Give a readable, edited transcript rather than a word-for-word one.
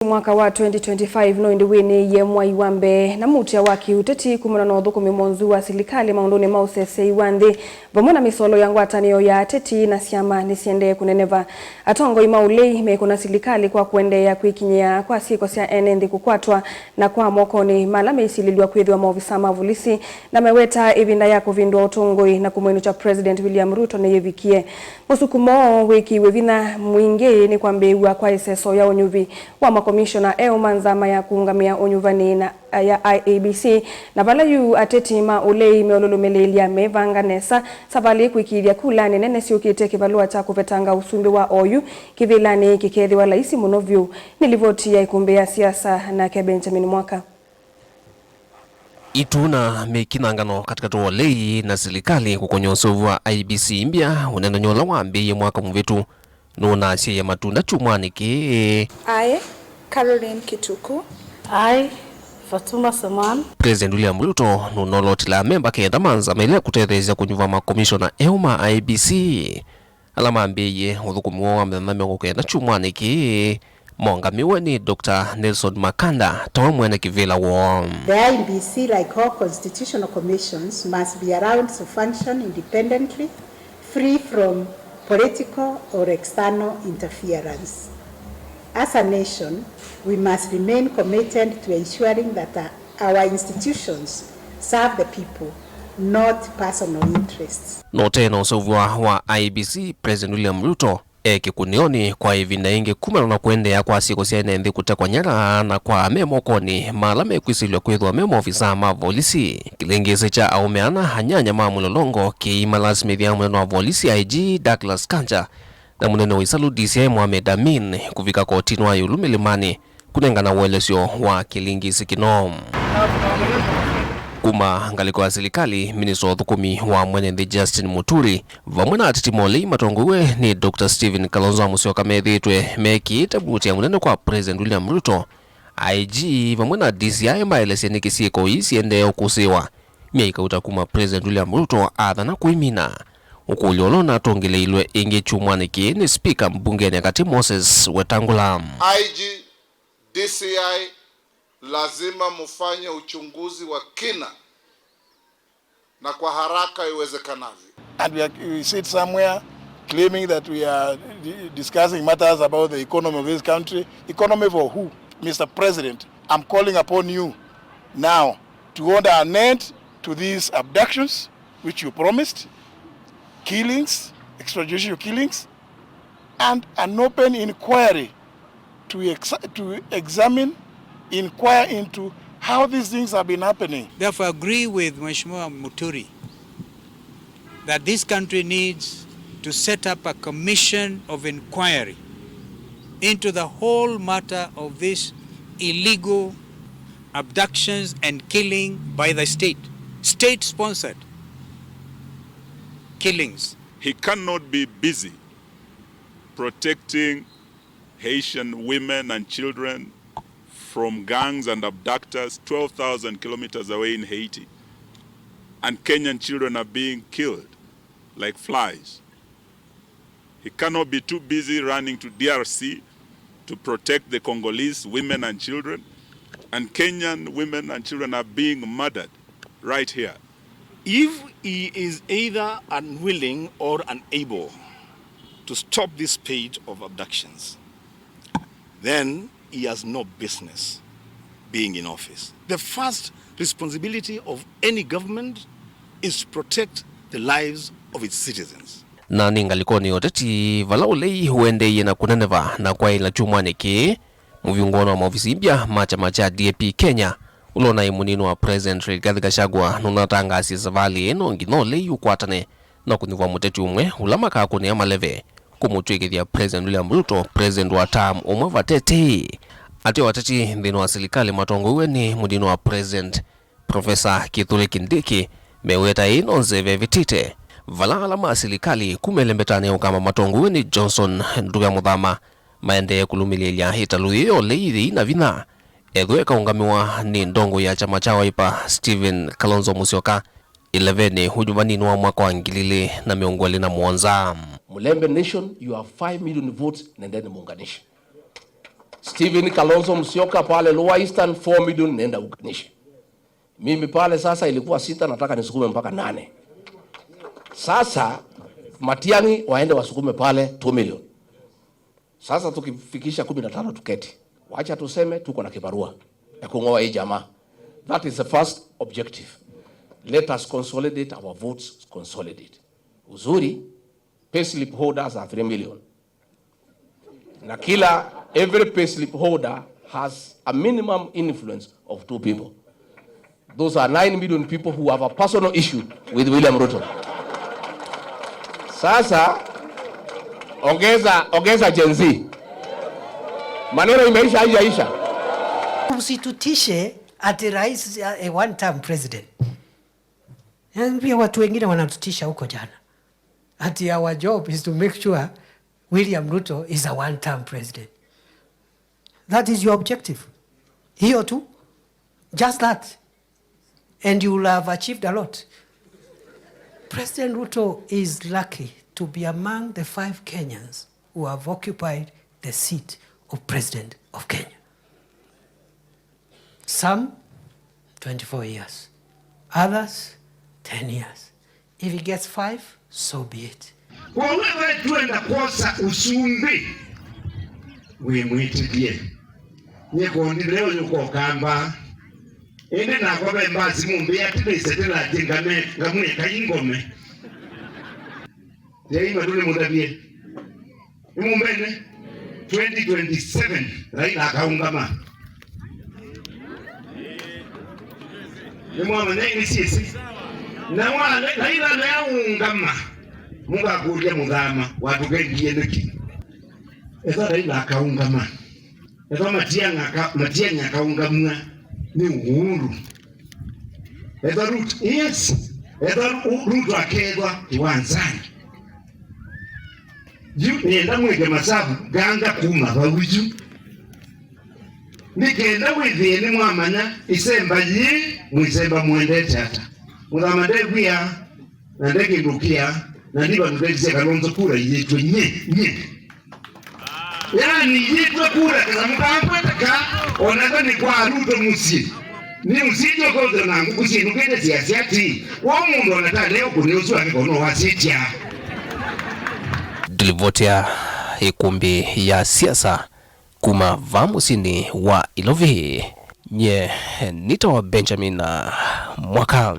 Mwaka wa 2025 no indiwini ye mwai wambe na mutia waki uteti kumuna na uthukumi monzu wa silikali maunduni mausese iwanthi vamona misolo ya ngwatanio ya teti na siama nisiende kuneneva atongo imaulei mekuna silikali kwa kuendea kuikinyia kwa siko sia enendi kukwatwa na kwa mokoni malame isililiwa kwithwa maofisa mavulisi na meweta ivinda ya kuvindwa utongoi na kumwenu cha President William Ruto na yevikie musukumo wiki wevina mwingi ni kwambewa kwa iseso ya unyuvi wa Commissioner Manzama ya kuungamia onyuvani na ya IEBC na valayu atetima ulei meololumelelia mevanganesa sabali kuikiria kulani nene siukite kivalua cha kuvetanga usumbi wa oyu kivilani kikethi wa laisi munovyu nilivoti ya ikumbea siasa na ke Benjamin Mwaka ituna mekinangano katika tuolei na serikali kukonyosovu wa IEBC mbia unena nyola wambi mwaka mvetu nuna asia ya matunda chumwani ke Caroline Kituku. I, Fatuma Saman. President William Ruto nunolotila memba kenda Manzama ile kutereza kunyuva makomishona euma IEBC. Alama ambeye uthukumi wa mthame kenda chumwani ki mongamiwe ni Dr. Nelson Makanda tawa mwene kivila wo. The IEBC, like all constitutional commissions, must be around to function independently, free from political or external interference. As a nation, we must remain committed to ensuring that our institutions serve the people, not personal interests. Noteno sovwa wa IEBC President William Ruto kikunioni kwa ivinda ingi kumana na kuendea kwa siko siene ndi kutekwa nyara na kwa memokoni malame kwisilwa kwithwa memo ofisa mavolisi kilengezi cha aumeana hanyanya mamulolongo kiimalasmithia mweno wa volisi IG Douglas Kanja na munene wa isalu DCI Mohamed Amin kufika kotini wa yulu milimani kunengana uelesyo wa kilingisi kino. Kuma ngaliko wa serikali minister wa thukumi wa mwenethi Justin Muturi vamwena atitimolei matongowe ni Dr. Stephen Kalonzo Musyoka methitwe mekiite buti ya munene kwa President William Ruto IG vamwena DCI maelesya ni kisiko isiende ukusiwa miaika utakuma President William Ruto athana kuimina ukuliolona tongeleilwe ingi chumwaniki ni speaker mbungeni akati Moses Wetangula. IG DCI lazima mufanye uchunguzi wa kina na kwa haraka iwezekanavyo. And we sit somewhere claiming that we are discussing matters about the economy of this country. Economy for who? Mr. President, I'm calling upon you now to order an end to these abductions which you promised, killings, extrajudicial killings, and an open inquiry to examine, inquire into how these things have been happening. Therefore, I agree with Mheshimiwa Muturi that this country needs to set up a commission of inquiry into the whole matter of this illegal abductions and killing by the state-sponsored killings. He cannot be busy protecting Haitian women and children from gangs and abductors 12,000 kilometers away in Haiti, and Kenyan children are being killed like flies. He cannot be too busy running to DRC to protect the Congolese women and children, and Kenyan women and children are being murdered right here. If he is either unwilling or unable to stop this page of abductions, then he has no business being in office. The first responsibility of any government is to protect the lives of its citizens. Na ningalikoni oteti vala ulei huende na kuneneva na kwa ila chumwaniki muviungono wa maofisi mbya macha DAP Kenya ulona imunino wa President Rigathi Gachagua nunatangasi savali eno ngino lei ukwatane na kuniva muteti umwe ulamaka kuni ya maleve kumutwekithia President William Ruto President wa term umwe vatete ati wateti ndino wa serikali matongowe ni mudino wa President Professor Kithure Kindiki meweta ino nzeve vitite vala alama serikali kumelembetane ukama matongowe ni Johnson Nduga Muthama maende kulumilia hitaluyo leiri na vina edwe kaungamiwa ni ndongo ya chama cha Wiper Stephen Kalonzo Musyoka 11 hujumani wa mwaka wa ngilile na miongoli na muonza Mulembe Nation, you have 5 million votes, nendeni muunganishe. Stephen Kalonzo Musyoka pale Lower Eastern 4 million nenda uganishe. Mimi pale sasa ilikuwa 6, nataka nisukume mpaka 8. Sasa Matiang'i waende wasukume pale 2 million. Sasa tukifikisha 15 tuketi. Wacha tuseme tuko na kibarua ya kungoa hii jamaa. That is the first objective. Let us consolidate our votes, consolidate. Uzuri, payslip holders are 3 million. Na every payslip holder has a minimum influence of 2 people. Those are 9 million people who have a personal issue with William Ruto. Sasa, ongeza Gen Z. Maneno imeisha haijaisha. Usitutishe ati rais a one term president. Pia watu wengine wanatutisha huko jana. Ati our job is to make sure William Ruto is a one term president. That is your objective. Hiyo tu. Just that. And you will have achieved a lot. President Ruto is lucky to be among the 5 Kenyans who have occupied the seat of President of Kenya. Some, 24 years. Others, 10 years. If he gets 5, so be it. Kwa wewe tuenda kosa usumbi. Wimwitikie. Nyekondi leo yuko kamba. Ende na kwa mbazi mumbi atile setela jengame ngamune kayingome. Yeye madule mudabie. Mumbene 2027 Raila akaungama. Mwa manene sisi. Na wale Raila naungama. Mungu akuja mudhama watu gengiye neki. Eza Raila akaungama. Eza Matiang'i akaungamwa ni uhuru. Eza Ruto, yes. Eza Ruto akedwa kiwanzani. Nienda mweke masabu ganga kuma bawuju. Nikenda withini mwamanya isemba yi mwisemba mwende tata. Mudhama ndegwia na ndegindukia na ndiba nudekise Kalonzo kura yitwe nye. Yani yitwe kura kaza mkampataka onaga ni kwa Ruto musi. Ni usije kozo na ngukusi nukende siasiati. Wa mundu onata leo kuniusu wake kono wasitia. Tulivotea ikumbi ya siasa kuma vamusini wa Ilovi nye nito Benjamin Mwaka.